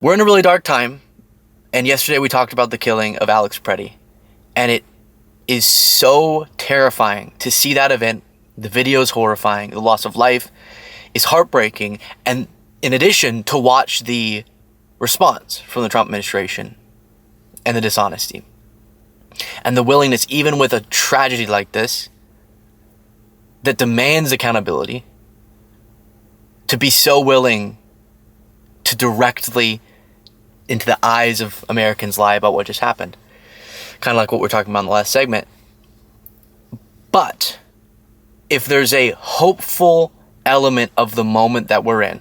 We're in a really dark time, and yesterday we talked about the killing of Alex Preddy, and it is so terrifying to see that event. The video is horrifying. The loss of life is heartbreaking, and in addition, to watch the response from the Trump administration and the dishonesty and the willingness, even with a tragedy like this that demands accountability, to be so willing to directly into the eyes of Americans lie about what just happened. Kind of like what we're talking about in the last segment. But if there's a hopeful element of the moment that we're in,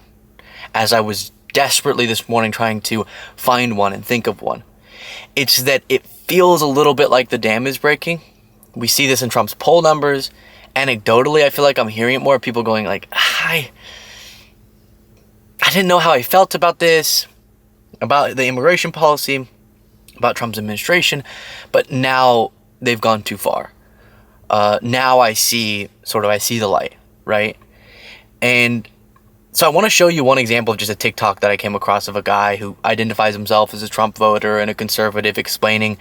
as I was desperately this morning trying to find one and think of one, it's that it feels a little bit like the dam is breaking. We see this in Trump's poll numbers. Anecdotally, I feel like I'm hearing it more. People going like, I didn't know how I felt about this, about the immigration policy, about Trump's administration, but now they've gone too far. Now I see the light, right? And so I want to show you one example of just a TikTok that I came across of a guy who identifies himself as a Trump voter and a conservative, explaining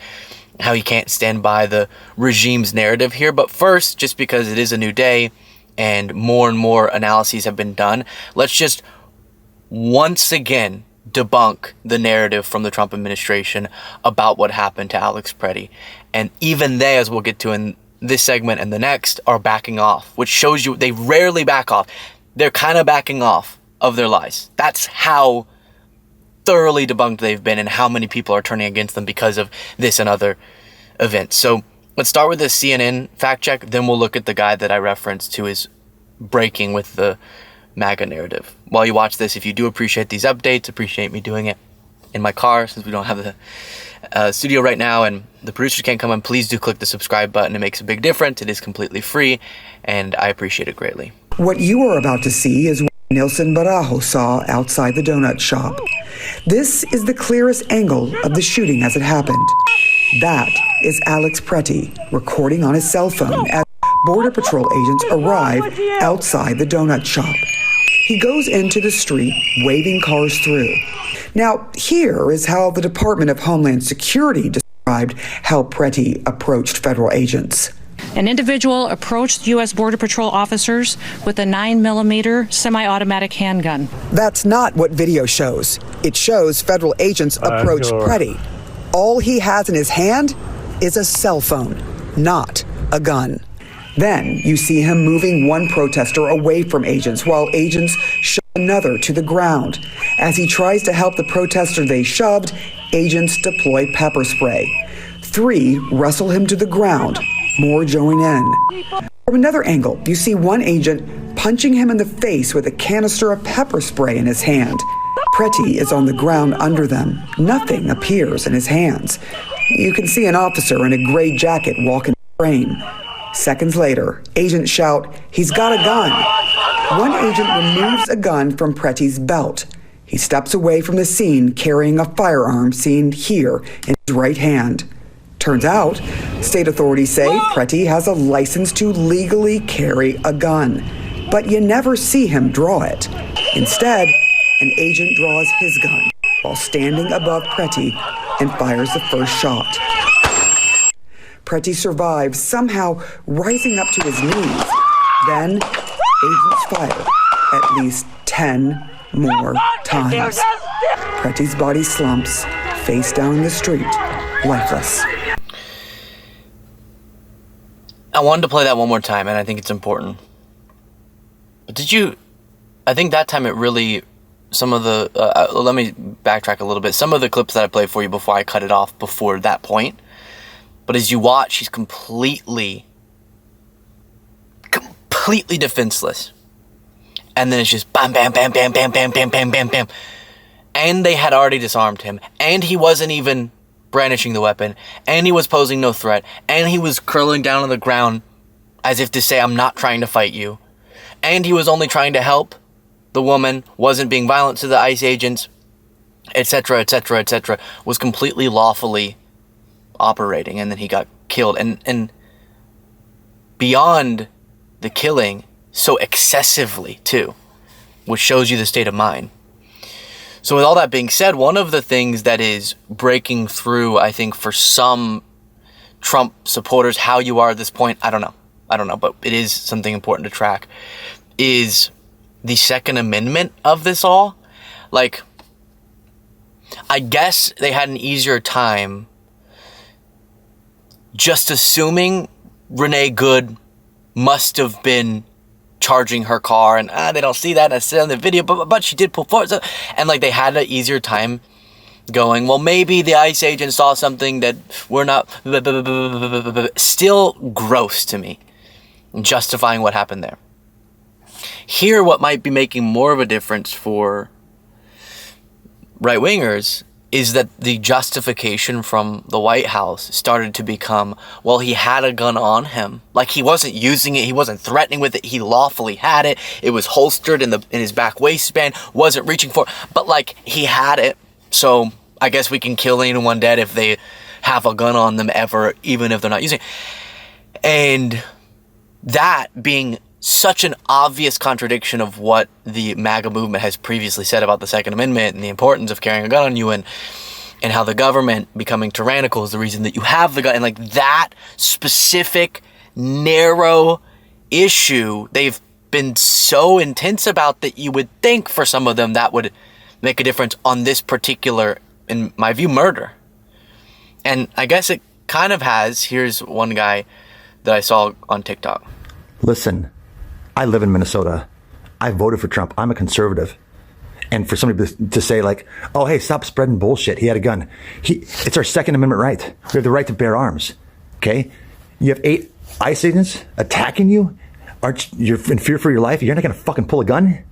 how he can't stand by the regime's narrative here. But first, just because it is a new day and more analyses have been done, let's just once again debunk the narrative from the Trump administration about what happened to Alex Preddy. And even they, as we'll get to in this segment and the next, are backing off, which shows you they rarely back off. They're kind of backing off of their lies. That's how thoroughly debunked they've been and how many people are turning against them because of this and other events. So let's start with the CNN fact check, then we'll look at the guy that I referenced who is breaking with the MAGA narrative. While you watch this, if you do appreciate these updates, appreciate me doing it in my car since we don't have the studio right now and the producers can't come in, please do click the subscribe button. It makes a big difference. It is completely free and I appreciate it greatly. What you are about to see is what Nilson Barajo saw outside the donut shop. This is the clearest angle of the shooting as it happened. That is Alex Preddy recording on his cell phone as Border Patrol agents arrive outside the donut shop. He goes into the street, waving cars through. Now, here is how the Department of Homeland Security described how Preddy approached federal agents. An individual approached U.S. Border Patrol officers with a 9mm semi-automatic handgun. That's not what video shows. It shows federal agents approach Preddy. All he has in his hand is a cell phone, not a gun. Then you see him moving one protester away from agents while agents shove another to the ground. As he tries to help the protester they shoved, agents deploy pepper spray. 3 wrestle him to the ground. More join in. From another angle, you see one agent punching him in the face with a canister of pepper spray in his hand. Preddy is on the ground under them. Nothing appears in his hands. You can see an officer in a gray jacket walk in the frame. Seconds later, agents shout, "He's got a gun!" One agent removes a gun from Preddy's belt. He steps away from the scene carrying a firearm seen here in his right hand. Turns out, state authorities say Preddy has a license to legally carry a gun, but you never see him draw it. Instead, an agent draws his gun while standing above Preddy and fires the first shot. Preddy survives, somehow rising up to his knees. Then, agents fire at least 10 more times. Preddy's body slumps, face down in the street, lifeless. I wanted to play that one more time, and I think it's important. But I think that time it really, some of the, let me backtrack a little bit. Some of the clips that I played for you before I cut it off before that point. But as you watch, he's completely defenseless. And then it's just bam, bam, bam, bam, bam, bam, bam, bam, bam, bam. And they had already disarmed him. And he wasn't even brandishing the weapon. And he was posing no threat. And he was curling down on the ground as if to say, I'm not trying to fight you. And he was only trying to help the woman, wasn't being violent to the ICE agents, etc., etc., etc., was completely lawfully operating, and then he got killed. And beyond the killing, so excessively too, which shows you the state of mind. So with all that being said, one of the things that is breaking through, I think, for some Trump supporters, how you are at this point, I don't know, but it is something important to track, is the Second Amendment of this all. Like, I guess they had an easier time just assuming Renee Good must have been charging her car, and they don't see that necessarily in the video, but she did pull forward, and like they had an easier time going, well, maybe the ICE agent saw something that we're not, still gross to me, justifying what happened there. Here, what might be making more of a difference for right-wingers is that the justification from the White House started to become, well, he had a gun on him. Like, he wasn't using it, he wasn't threatening with it, he lawfully had it, it was holstered in his back waistband, wasn't reaching for it, but like, he had it, so I guess we can kill anyone dead if they have a gun on them ever, even if they're not using it. And that being such an obvious contradiction of what the MAGA movement has previously said about the Second Amendment and the importance of carrying a gun on you, and how the government becoming tyrannical is the reason that you have the gun, and like that specific narrow issue they've been so intense about that you would think for some of them that would make a difference on this particular, in my view, murder. And I guess it kind of has. Here's one guy that I saw on TikTok. Listen, I live in Minnesota. I voted for Trump. I'm a conservative. And for somebody to say like, oh, hey, stop spreading bullshit. He had a gun. It's our Second Amendment right. We have the right to bear arms. Okay? You have 8 ICE agents attacking you. You're in fear for your life. You're not going to fucking pull a gun.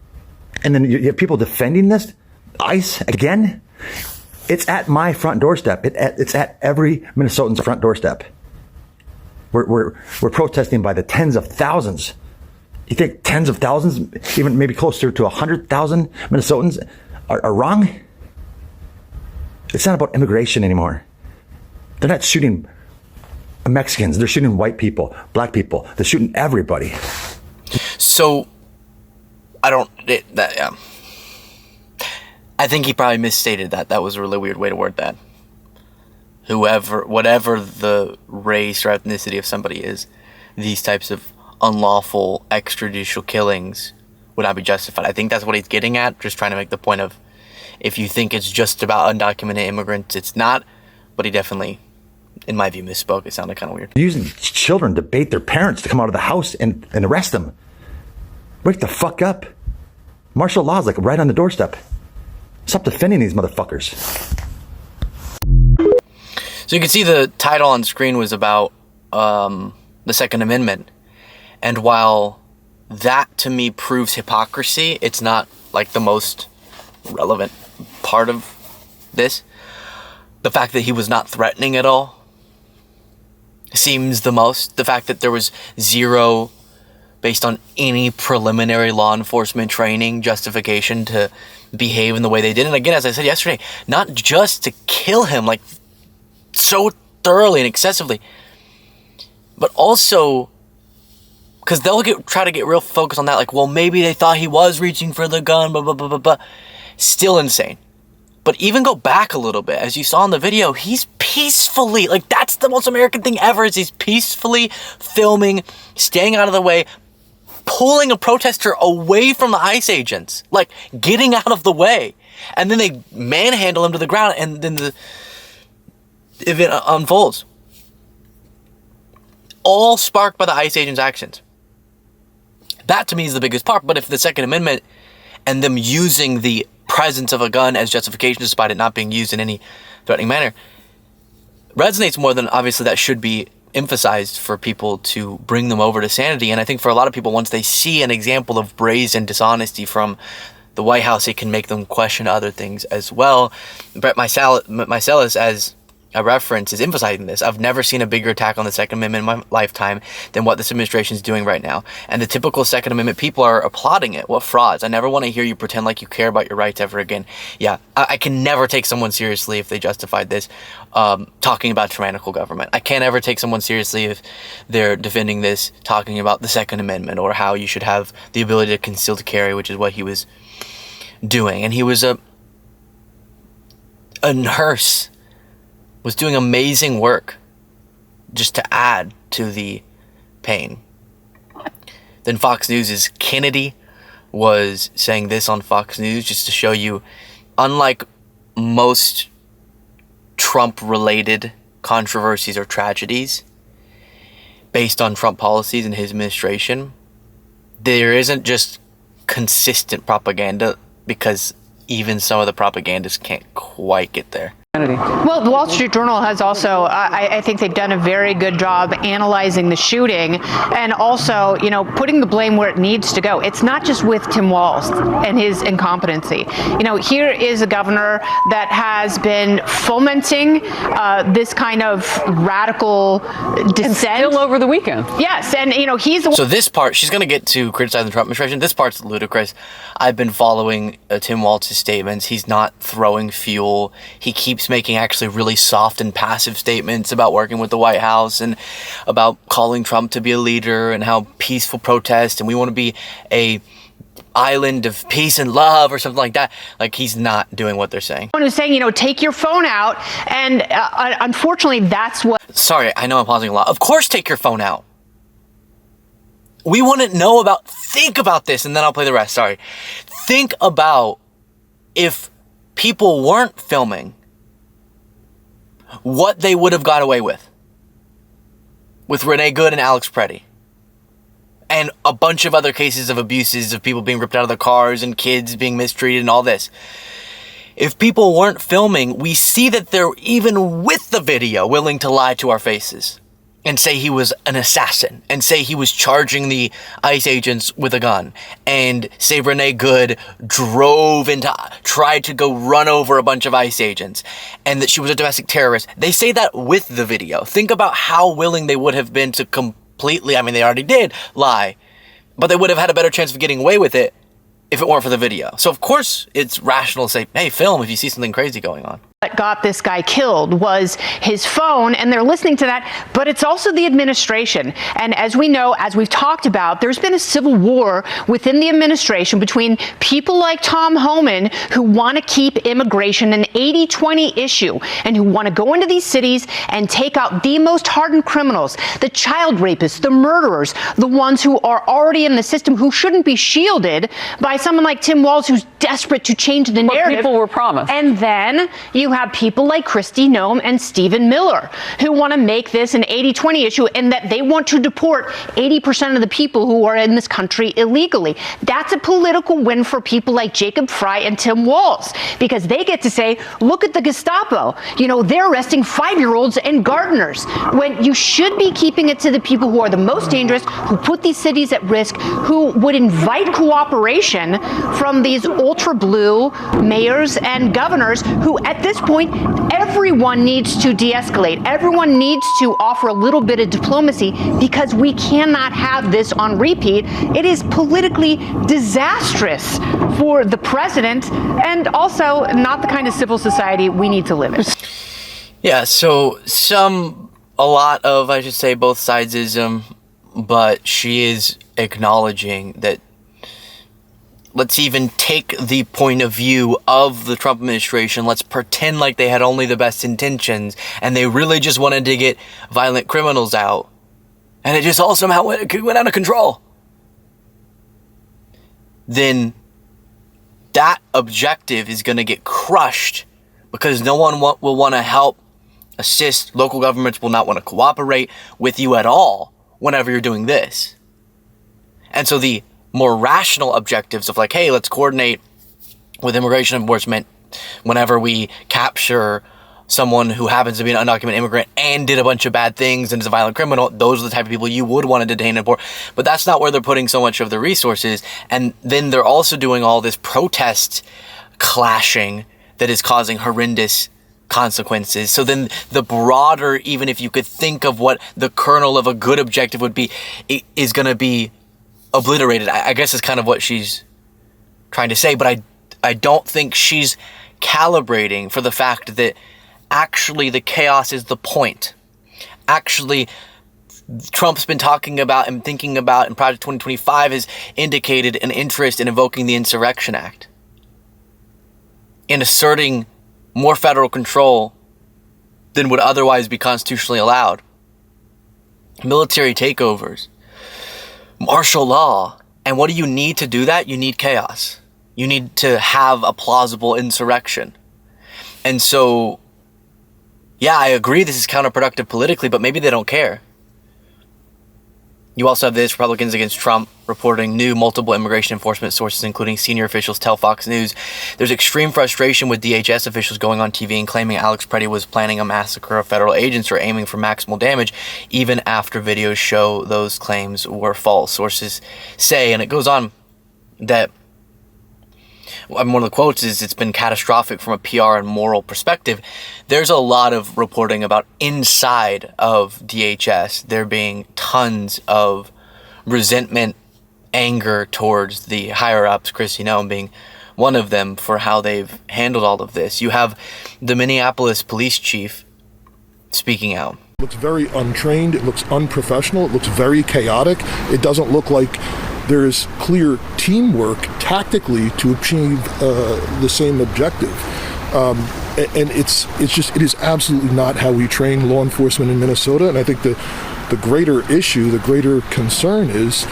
And then you have people defending this ICE again. It's at my front doorstep. It's at every Minnesotan's front doorstep. We're protesting by the tens of thousands. You think tens of thousands, even maybe closer to 100,000 Minnesotans are wrong? It's not about immigration anymore. They're not shooting Mexicans. They're shooting white people, black people. They're shooting everybody. So, I think he probably misstated that. That was a really weird way to word that. Whatever the race or ethnicity of somebody is, these types of unlawful extrajudicial killings would not be justified. I think that's what he's getting at, just trying to make the point of, if you think it's just about undocumented immigrants, it's not. But he definitely, in my view, misspoke. It sounded kind of weird. Using children to bait their parents to come out of the house and arrest them. Wake the fuck up. Martial law is like right on the doorstep. Stop defending these motherfuckers. So you can see the title on screen was about the Second Amendment. And while that to me proves hypocrisy, it's not like the most relevant part of this. The fact that he was not threatening at all seems the most. The fact that there was zero, based on any preliminary law enforcement training, justification to behave in the way they did. And again, as I said yesterday, not just to kill him like so thoroughly and excessively, but also because they'll try to get real focused on that, like, well, maybe they thought he was reaching for the gun, blah, blah, blah, blah, blah. Still insane. But even go back a little bit, as you saw in the video, he's peacefully, like, that's the most American thing ever, is he's peacefully filming, staying out of the way, pulling a protester away from the ICE agents, like, getting out of the way. And then they manhandle him to the ground, and then the event unfolds. All sparked by the ICE agents' actions. That to me is the biggest part. But if the Second Amendment and them using the presence of a gun as justification despite it not being used in any threatening manner resonates more, than obviously that should be emphasized for people to bring them over to sanity. And I think for a lot of people, once they see an example of brazen dishonesty from the White House, it can make them question other things as well. Brett Meiselas, as a reference, is emphasizing this. I've never seen a bigger attack on the Second Amendment in my lifetime than what this administration is doing right now. And the typical Second Amendment people are applauding it. What frauds. I never want to hear you pretend like you care about your rights ever again. Yeah, I can never take someone seriously if they justified this, talking about tyrannical government. I can't ever take someone seriously if they're defending this, talking about the Second Amendment or how you should have the ability to conceal to carry, which is what he was doing. And he was a nurse was doing amazing work just to add to the pain. Then Fox News' Kennedy was saying this on Fox News just to show you, unlike most Trump-related controversies or tragedies based on Trump policies and his administration, there isn't just consistent propaganda, because even some of the propagandists can't quite get there. Well, the Wall Street Journal has also, I think they've done a very good job analyzing the shooting and also, putting the blame where it needs to go. It's not just with Tim Walz and his incompetency. Here is a governor that has been fomenting this kind of radical dissent. Still over the weekend. Yes, and, he's the one. So this part, she's going to get to criticizing the Trump administration. This part's ludicrous. I've been following Tim Walz's statements. He's not throwing fuel. He keeps making actually really soft and passive statements about working with the White House and about calling Trump to be a leader and how peaceful protest and we want to be a island of peace and love or something like that. Like, he's not doing what they're saying. Who's saying, take your phone out, and unfortunately that's what. Sorry, I know I'm pausing a lot. Of course, take your phone out. We wouldn't know about. Think about this, and then I'll play the rest. Sorry. Think about if people weren't filming, what they would have got away with Renee Good and Alex Preddy, and a bunch of other cases of abuses of people being ripped out of their cars and kids being mistreated and all this. If people weren't filming, we see that they're, even with the video, willing to lie to our faces and say he was an assassin and say he was charging the ICE agents with a gun and say Renee Good tried to go run over a bunch of ICE agents and that she was a domestic terrorist. They say that with the video. Think about how willing they would have been to completely, they already did lie, but they would have had a better chance of getting away with it if it weren't for the video. So of course it's rational to say, hey, film if you see something crazy going on. What got this guy killed was his phone, and they're listening to that, but it's also the administration. And as we know, as we've talked about, there's been a civil war within the administration between people like Tom Homan, who want to keep immigration an 80-20 issue and who want to go into these cities and take out the most hardened criminals, the child rapists, the murderers, the ones who are already in the system, who shouldn't be shielded by someone like Tim Walz, who's desperate to change the narrative. People were promised. And then you have people like Kristi Noem and Stephen Miller who want to make this an 80-20 issue, and that they want to deport 80% of the people who are in this country illegally. That's a political win for people like Jacob Frey and Tim Walz, because they get to say, look at the Gestapo. They're arresting 5-year-olds and gardeners, when you should be keeping it to the people who are the most dangerous, who put these cities at risk, who would invite cooperation from these ultra blue mayors and governors who, at this point, everyone needs to de-escalate. Everyone needs to offer a little bit of diplomacy, because we cannot have this on repeat. It is politically disastrous for the president, and also not the kind of civil society we need to live in. Yeah, so a lot of, I should say, both sidesism, but she is acknowledging that. Let's even take the point of view of the Trump administration. Let's pretend like they had only the best intentions and they really just wanted to get violent criminals out. And it just all somehow went out of control. Then that objective is going to get crushed, because no one will want to help, assist. Local governments will not want to cooperate with you at all whenever you're doing this. And so the more rational objectives of like, hey, let's coordinate with immigration enforcement whenever we capture someone who happens to be an undocumented immigrant and did a bunch of bad things and is a violent criminal, those are the type of people you would want to detain and deport. But that's not where they're putting so much of their resources. And then they're also doing all this protest clashing that is causing horrendous consequences. So then the broader, even if you could think of what the kernel of a good objective would be, it is going to be obliterated. I guess is kind of what she's trying to say, but I don't think she's calibrating for the fact that actually the chaos is the point. Actually, Trump's been talking about and thinking about, and Project 2025 has indicated an interest in invoking the Insurrection Act, in asserting more federal control than would otherwise be constitutionally allowed. Military takeovers, martial law. And what do you need to do that? You need chaos. You need to have a plausible insurrection. And so, yeah, I agree this is counterproductive politically, but maybe they don't care. You also have this, Republicans against Trump reporting new multiple immigration enforcement sources, including senior officials, tell Fox News there's extreme frustration with DHS officials going on TV and claiming Alex Preddy was planning a massacre of federal agents or aiming for maximal damage, even after videos show those claims were false. Sources say, and it goes on, that one of the quotes is, it's been catastrophic from a PR and moral perspective. There's a lot of reporting about inside of DHS there being tons of resentment, anger towards the higher ups, Kristi Noem being one of them, for how they've handled all of this. You have the Minneapolis police chief speaking out. It looks very untrained, it looks unprofessional, it looks very chaotic. It doesn't look like there is clear teamwork tactically to achieve the same objective. And it is absolutely not how we train law enforcement in Minnesota. And I think the greater issue, the greater concern is,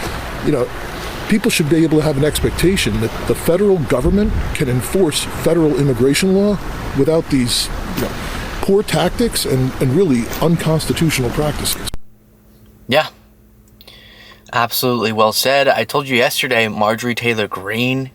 people should be able to have an expectation that the federal government can enforce federal immigration law without these poor tactics and really unconstitutional practices. Yeah. Absolutely well said. I told you yesterday, Marjorie Taylor Greene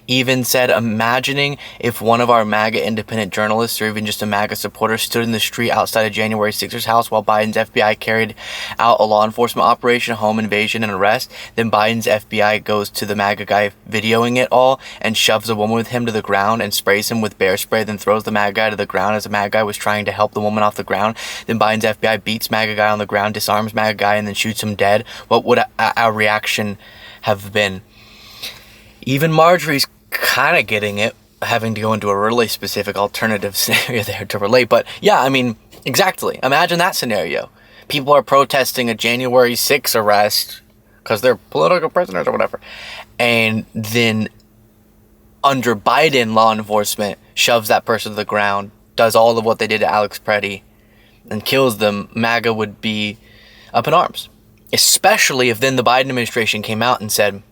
even said, imagining if one of our MAGA independent journalists or even just a MAGA supporter stood in the street outside of January 6th house while Biden's FBI carried out a law enforcement operation, home invasion, and arrest. Then Biden's FBI goes to the MAGA guy videoing it all and shoves a woman with him to the ground and sprays him with bear spray, then throws the MAGA guy to the ground as the MAGA guy was trying to help the woman off the ground. Then Biden's FBI beats MAGA guy on the ground, disarms MAGA guy, and then shoots him dead. What would our reaction have been? Even Marjorie's kind of getting it, having to go into a really specific alternative scenario there to relate. But yeah, I mean, exactly. Imagine that scenario. People are protesting a January 6th arrest because they're political prisoners or whatever. And then under Biden, law enforcement shoves that person to the ground, does all of what they did to Alex Preddy, and kills them. MAGA would be up in arms. Especially if then the Biden administration came out and said,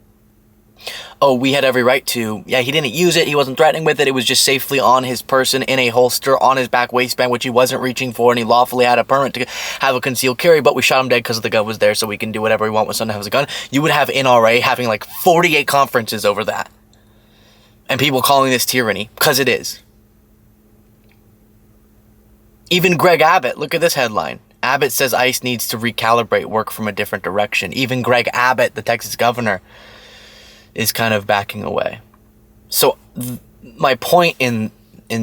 oh, we had every right to, yeah, he didn't use it, he wasn't threatening with it, it was just safely on his person in a holster on his back waistband, which he wasn't reaching for, and he lawfully had a permit to have a concealed carry, but we shot him dead because the gun was there, so we can do whatever we want when someone has a gun. You would have NRA having like 48 conferences over that. And people calling this tyranny, because it is. Even Greg Abbott, look at this headline. Abbott says ICE needs to recalibrate, work from a different direction. Even Greg Abbott, the Texas governor, is kind of backing away. So my point in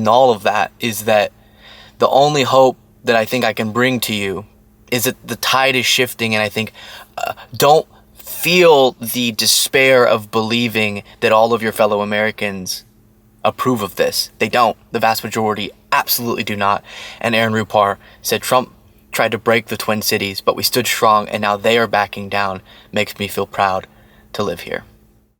all of that is that the only hope that I think I can bring to you is that the tide is shifting, and I think don't feel the despair of believing that all of your fellow Americans approve of this. They don't. The vast majority absolutely do not. And Aaron Rupar said Trump tried to break the Twin Cities, but we stood strong, and now they are backing down. Makes me feel proud to live here.